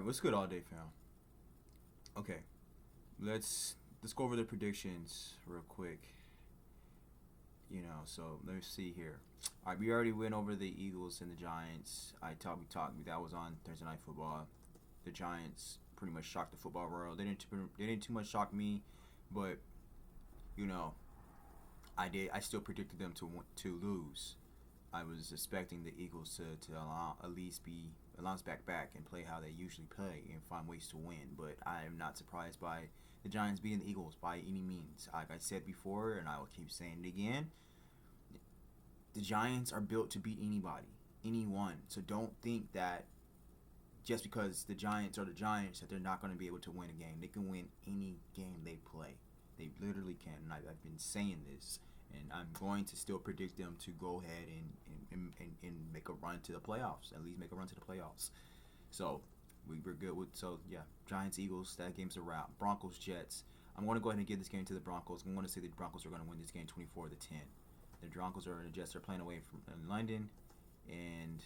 What's good all day, fam? Okay, let's go over the predictions real quick. So let's see here. All right, we already went over the Eagles and the Giants. We talked. That was on Thursday Night Football. The Giants pretty much shocked the football world. They didn't too much shock me, but you know, I did. I still predicted them to lose. I was expecting the Eagles to at least be bounce back and play how they usually play and find ways to win. But I am not surprised by the Giants beating the Eagles by any means. Like I said before, and I will keep saying it again, the Giants are built to beat anybody, anyone. So don't think that just because the Giants are the Giants that they're not going to be able to win a game. They can win any game they play. They literally can. And I've been saying this, and I'm going to still predict them to go ahead and make a run to the playoffs. At least make a run to the playoffs. So we're good with. So yeah, Giants Eagles. That game's a wrap. Broncos Jets. I'm going to go ahead and give this game to the Broncos. I'm going to say the Broncos are going to win this game 24-10. The Broncos are the Jets are playing away in London, and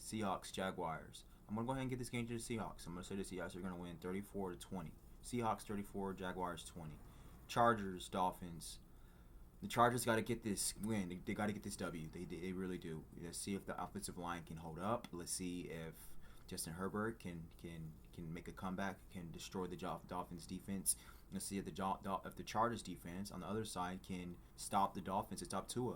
Seahawks Jaguars. I'm going to go ahead and give this game to the Seahawks. I'm going to say the Seahawks are going to win 34-20. Seahawks 34, Jaguars 20. Chargers Dolphins. The Chargers got to get this win. They got to get this W. They really do. Let's see if the offensive line can hold up. Let's see if Justin Herbert can make a comeback, can destroy the Dolphins defense. Let's see if the Chargers defense on the other side can stop the Dolphins and stop Tua.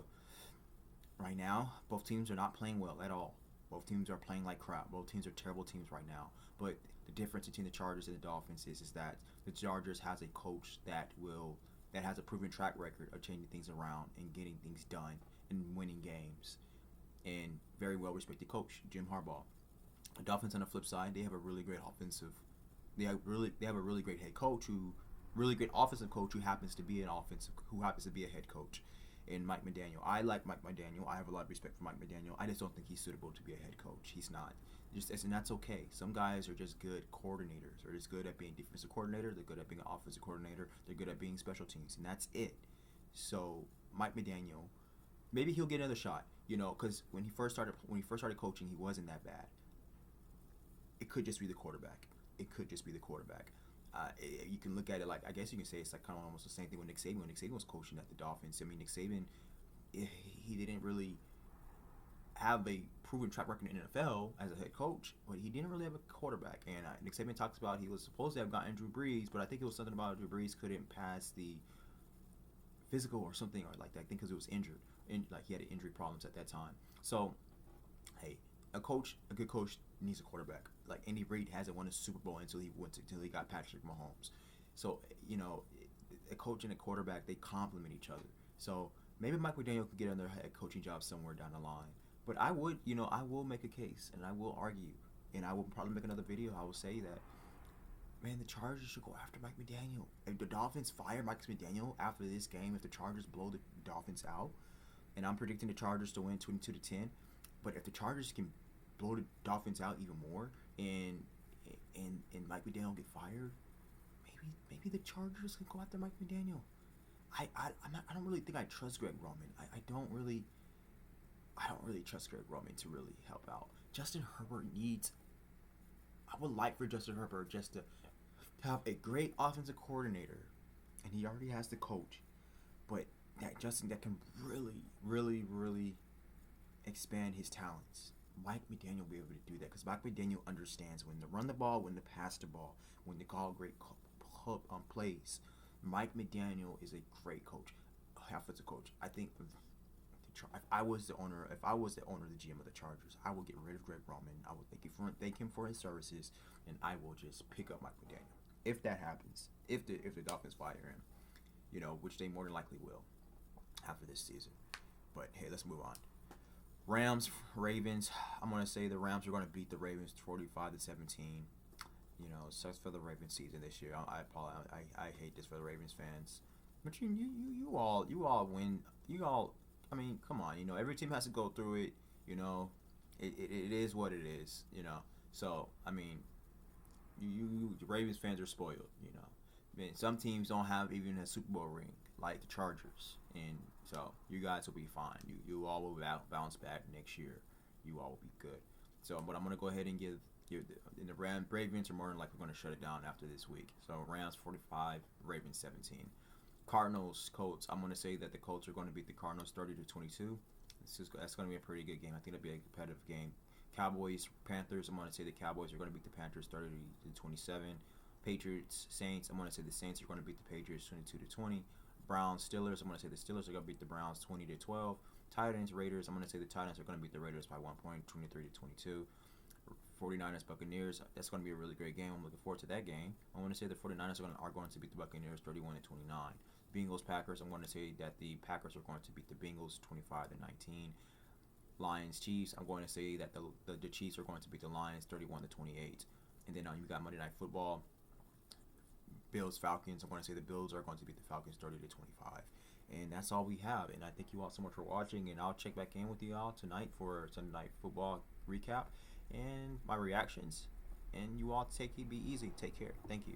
Right now, both teams are not playing well at all. Both teams are playing like crap. Both teams are terrible teams right now. But the difference between the Chargers and the Dolphins is that the Chargers has a coach that has a proven track record of changing things around and getting things done and winning games. And very well respected coach, Jim Harbaugh. The Dolphins on the flip side, they have a really great offensive. They have a really great head coach really great offensive coach who happens to be a head coach. And Mike McDaniel. I like Mike McDaniel. I have a lot of respect for Mike McDaniel. I just don't think he's suitable to be a head coach. He's not. And that's okay. Some guys are just good coordinators. They're just good at being defensive coordinator. They're good at being an offensive coordinator. They're good at being special teams, and that's it. So Mike McDaniel, maybe he'll get another shot. Because when he first started coaching, he wasn't that bad. It could just be the quarterback. You can look at it like, I guess you can say it's like kind of almost the same thing with Nick Saban. When Nick Saban was coaching at the Dolphins, I mean, Nick Saban, he didn't really have a proven track record in the NFL as a head coach, but he didn't really have a quarterback. And Nick Saban talks about he was supposed to have gotten Drew Brees, but I think it was something about Drew Brees couldn't pass the physical or something or like that. I think because it was injured, and like he had injury problems at that time. So, hey, a good coach needs a quarterback. Like Andy Reid hasn't won a Super Bowl until he got Patrick Mahomes. So a coach and a quarterback, they complement each other. So maybe Mike McDaniel could get another head coaching job somewhere down the line. But I will make a case and I will argue and I will probably make another video. I will say that, man, the Chargers should go after Mike McDaniel. If the Dolphins fire Mike McDaniel after this game, if the Chargers blow the Dolphins out, and I'm predicting the Chargers to win 22-10, but if the Chargers can blow the Dolphins out even more, and Mike McDaniel get fired, maybe the Chargers can go after Mike McDaniel. I don't really think I trust Greg Roman. I don't really trust Greg Roman to really help out. Justin Herbert needs. I would like for Justin Herbert just to have a great offensive coordinator, and he already has the coach, but that can really expand his talents. Mike McDaniel will be able to do that because Mike McDaniel understands when to run the ball, when to pass the ball, when to call great plays. Mike McDaniel is a great coach, offensive coach. I think if I was the owner, the GM of the Chargers, I would get rid of Greg Roman. I would thank him for his services, and I will just pick up Mike McDaniel. If that happens, if the Dolphins fire him, which they more than likely will after this season. But hey, let's move on. Rams, Ravens. I'm going to say the Rams are going to beat the Ravens 45-17. Sucks for the Ravens season this year. I hate this for the Ravens fans. But you all win. You all, I mean, come on. Every team has to go through it. It is what it is. So, I mean, you Ravens fans are spoiled. I mean, some teams don't have even a Super Bowl ring like the Chargers, and so you guys will be fine. You all will bounce back next year. You all will be good. So, but I'm gonna go ahead and give in the Ravens are more than likely going to shut it down after this week. So Rams 45, Ravens 17. Cardinals, Colts. I'm going to say that the Colts are going to beat the Cardinals 30-22. That's going to be a pretty good game. I think it'll be a competitive game. Cowboys, Panthers. I'm going to say the Cowboys are going to beat the Panthers 30-27. Patriots, Saints. I'm going to say the Saints are going to beat the Patriots 22-20. Browns, Steelers. I'm going to say the Steelers are going to beat the Browns 20-12. Titans, Raiders. I'm going to say the Titans are going to beat the Raiders by 1 point, 23-22. 49ers, Buccaneers. That's going to be a really great game. I'm looking forward to that game. I want to say the 49ers are going to beat the Buccaneers 31-29. Bengals, Packers. I'm going to say that the Packers are going to beat the Bengals 25-19. Lions, Chiefs. I'm going to say that the Chiefs are going to beat the Lions 31-28. And then you got Monday Night Football. Bills, Falcons. I'm going to say the Bills are going to beat the Falcons 30-25. And that's all we have. And I thank you all so much for watching. And I'll check back in with you all tonight for Sunday Night Football recap and my reactions. And you all be easy. Take care. Thank you.